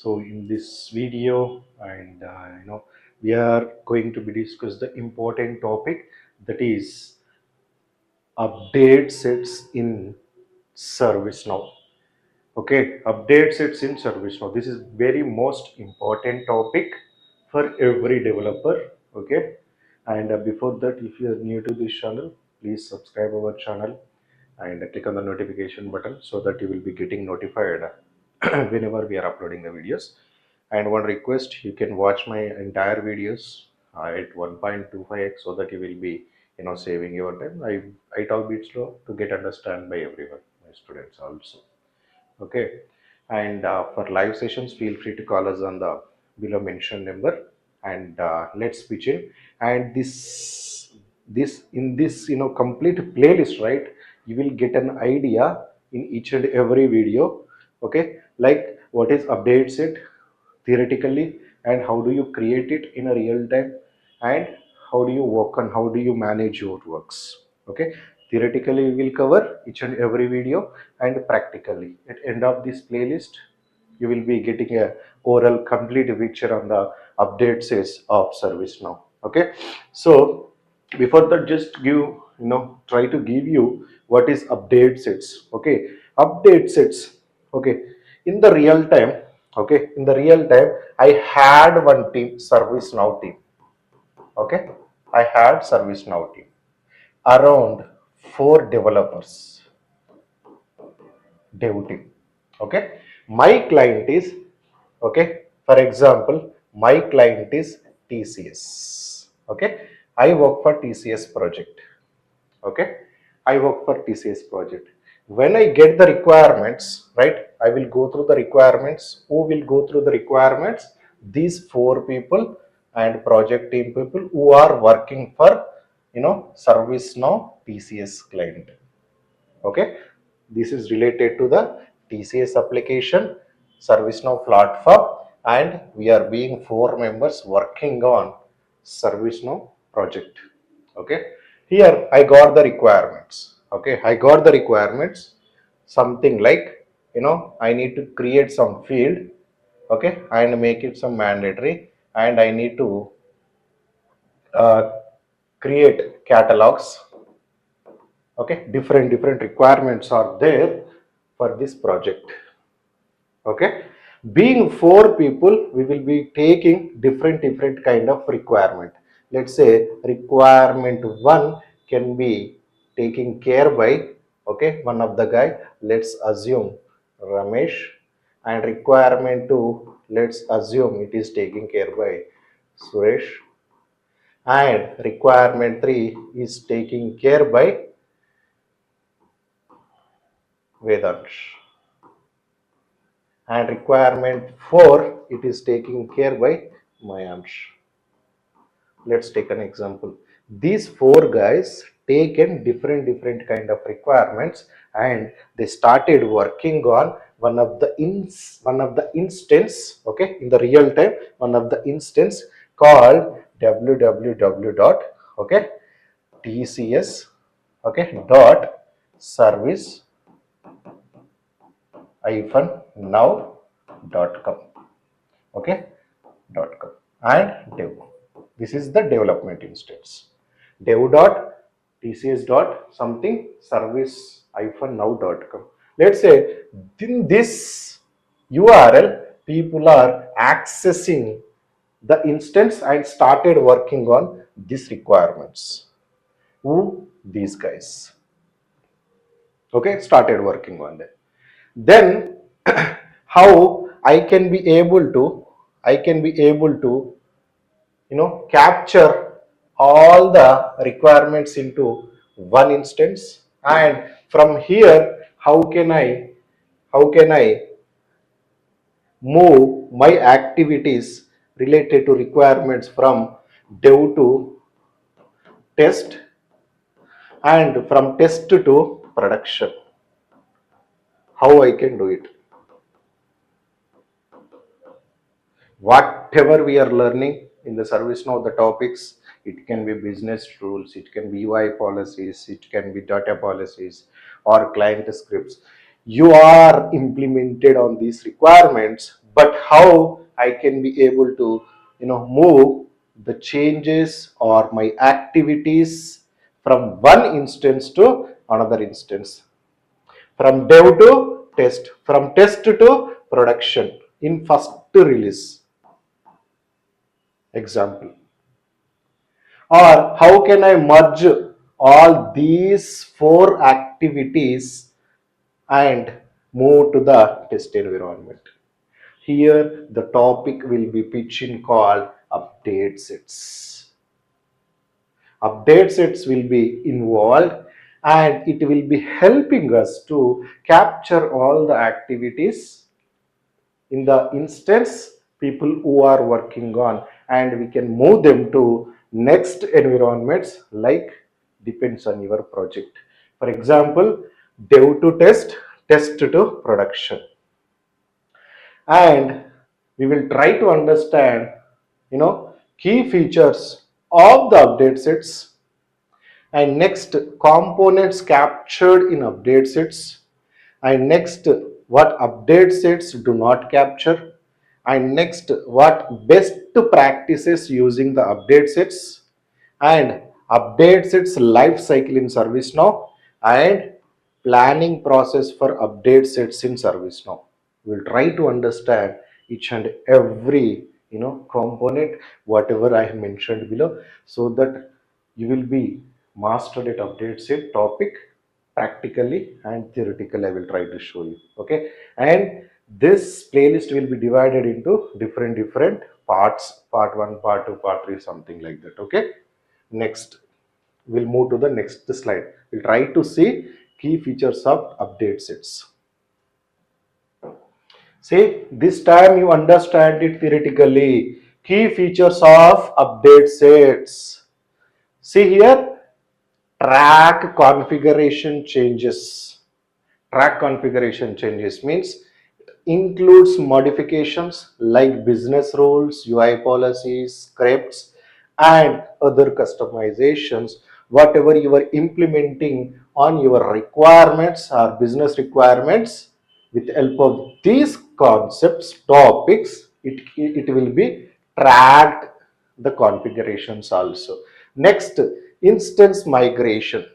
So in this video, and we are going to be discuss the important topic, that is update sets in ServiceNow. Okay, update sets in ServiceNow. This is very most important topic for every developer. Okay, and before that, if you are new to this channel, please subscribe our channel and click on the notification button so that you will be getting notified whenever we are uploading the videos. And one request, you can watch my entire videos at 1.25x so that you will be saving your time. I talk bit slow to get understand by everyone, my students also. Okay, and for live sessions, feel free to call us on the below mentioned number, and let's pitch in. And this in this complete playlist, right, you will get an idea in each and every video. Okay, like what is update set theoretically, and how do you create it in a real time, and how do you work on, how do you manage your works. Okay, theoretically we will cover each and every video, and practically at end of this playlist you will be getting a oral complete picture on the updates of ServiceNow. Okay, so before that, just give try to give you what is update sets. Okay, update sets. Okay, in the real time, okay, in the real time, I had one team, ServiceNow team. Okay, I had ServiceNow team around 4 developers, dev team. Okay, my client is, okay, for example, my client is TCS. Okay, I work for TCS project. Okay, I work for TCS project. When I get the requirements, right, I will go through the requirements. Who will go through the requirements? These 4 people and project team people who are working for ServiceNow TCS client. Okay, this is related to the TCS application, ServiceNow platform, and we are being 4 members working on ServiceNow project. Okay, here I got the requirements. Okay, I got the requirements, something like I need to create some field. Okay, and make it some mandatory, and I need to uh, create catalogs. Okay, different requirements are there for this project. Okay, being 4 people, we will be taking different kind of requirement. Let's say requirement 1 can be taken care by, okay, one of the guy, let's assume Ramesh, and requirement 2, let's assume it is taken care by Suresh, and requirement 3 is taken care by Vedansh, and requirement 4 it is taken care by Mayansh. Let's take an example. These 4 guys taken different kind of requirements, and they started working on one of the instance. Okay, in the real time, one of the instance called www dot, okay, TCS, okay, dot service now.com. Okay, .com and dev. This is the development instance. Dev dot TCS dot something service now.com. Let's say in this URL, people are accessing the instance and started working on these requirements. Who? These guys. Okay, started working on that. Then how I can be able to capture all the requirements into one instance, and from here how can I move my activities related to requirements from dev to test, and from test to production. How I can do it? Whatever we are learning in the ServiceNow, the topics, it can be business rules, it can be UI policies, it can be data policies or client scripts. You are implemented on these requirements but how I can be able to move the changes or my activities from one instance to another instance, from dev to test, from test to production in first release example. Or how can I merge all these four activities and move to the test environment? Here the topic will be pitching called update sets. Update sets will be involved and it will be helping us to capture all the activities in the instance people who are working on, and we can move them to next environments like depends on your project. For example, dev to test, test to production. And we will try to understand key features of the update sets, and next components captured in update sets, and next what update sets do not capture, and next what best practices using the update sets, and update sets life cycle in ServiceNow, and planning process for update sets in ServiceNow. We'll try to understand each and every component whatever I have mentioned below, so that you will be mastered at update set topic practically and theoretically. I will try to show you. Okay, and this playlist will be divided into different parts, part 1, part 2, part 3, something like that. Okay, next we'll move to the next slide. We'll try to see key features of update sets. See, this time you understand it theoretically. Key features of update sets. See here, track configuration changes. Track configuration changes means includes modifications like business rules, UI policies, scripts, and other customizations, whatever you are implementing on your requirements or business requirements. With the help of these concepts, topics, it will be tracked the configurations also. Next, instance migration.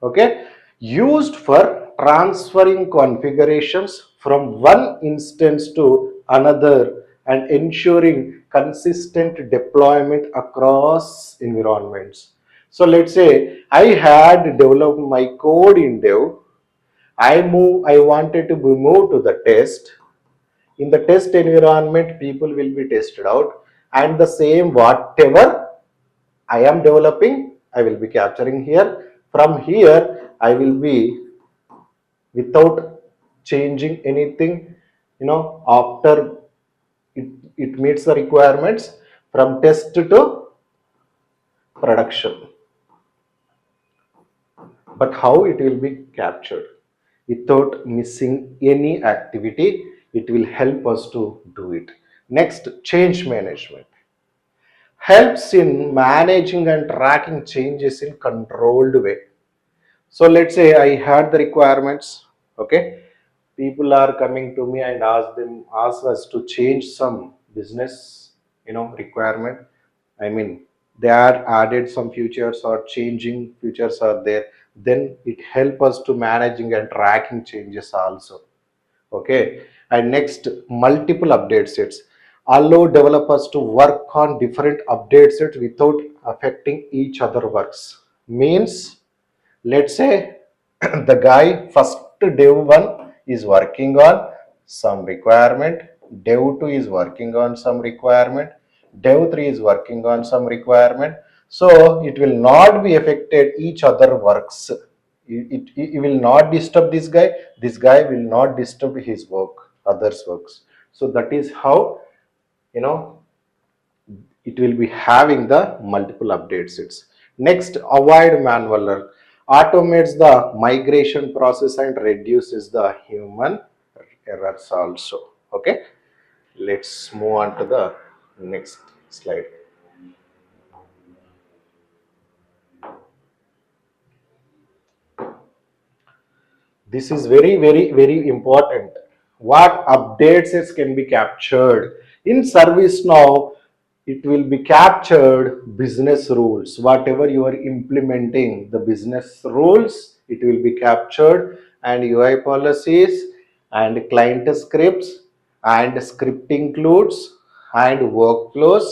Okay, used for transferring configurations from one instance to another and ensuring consistent deployment across environments. So let's say I had developed my code in dev. I wanted to be moved to the test. In the test environment, people will be tested out, and the same whatever I am developing, I will be capturing here. From here, I will be, without changing anything, after it meets the requirements, from test to production. But how it will be captured? Without missing any activity, it will help us to do it. Next, change management. Helps in managing and tracking changes in controlled way. So let's say I had the requirements. Okay, people are coming to me and ask us to change some business requirement. I mean, they are added some features or changing features are there. Then it help us to managing and tracking changes also. Okay, and next, multiple update sets allow developers to work on different update sets without affecting each other works. Means, let's say the guy first dev 1 is working on some requirement, dev 2 is working on some requirement, dev 3 is working on some requirement, so it will not be affected each other works. It will not disturb this guy will not disturb his work, others works. So that is how you know it will be having the multiple update sets. Next, avoid manual work. Automates the migration process and reduces the human errors also. Okay, let's move on to the next slide. This is very important. what updates it can be captured in ServiceNow. It will be captured business rules. Whatever you are implementing, the business rules, it will be captured, and UI policies and client scripts and script includes and workflows,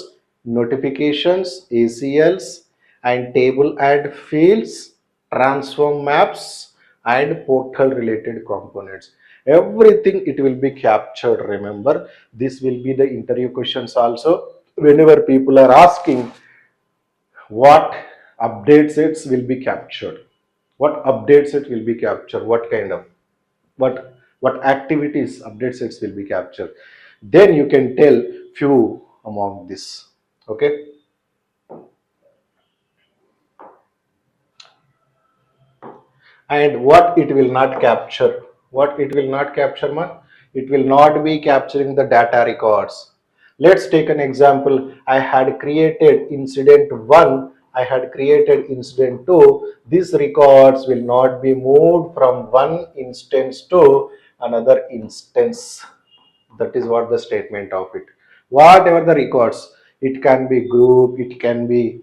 notifications, ACLs and table add fields, transform maps and portal related components. Everything it will be captured. Remember, this will be the interview questions also. Whenever people are asking what updates it will be captured, what updates it will be captured, what kind of what activities update sets will be captured, then you can tell few among this. Okay, and what it will not capture, what it will not capture, man, it will not be capturing the data records. Let's take an example. I had created incident 1, I had created incident 2. These records will not be moved from one instance to another instance. That is what the statement of it. Whatever the records, it can be group, it can be,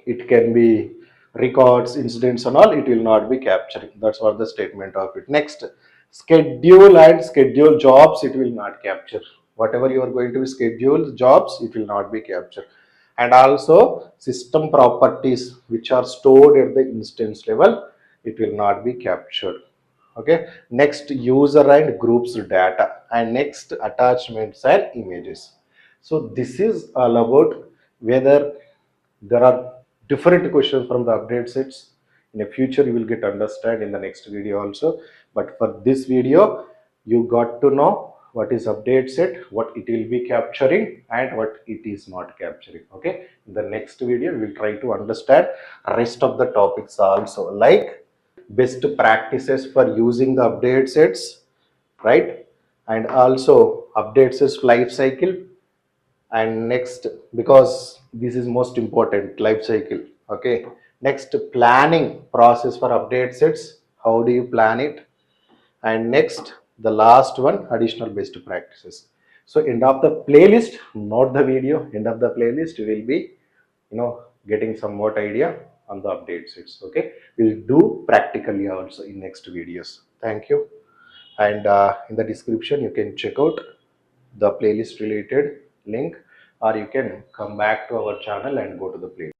it can be records, incidents and all, it will not be capturing. That's what the statement of it. Next, schedule and schedule jobs, it will not capture. Whatever you are going to schedule jobs, it will not be captured. And also system properties which are stored at the instance level, it will not be captured. Okay, next, user and groups data, and next, attachments and images. So this is all about whether there are different questions from the update sets. In the future you will get understand in the next video also, but for this video you got to know what is update set, what it will be capturing and what it is not capturing. Okay, in the next video we will try to understand rest of the topics also, like best practices for using the update sets, right? And also update sets life cycle. And next, because this is most important, life cycle. Okay, next, planning process for update sets, how do you plan it? And next, the last one, additional best practices. So end of the playlist, not the video, end of the playlist will be, getting some more idea on the update sets. Okay, we'll do practically also in next videos. Thank you. And in the description you can check out the playlist related link, or you can come back to our channel and go to the playlist.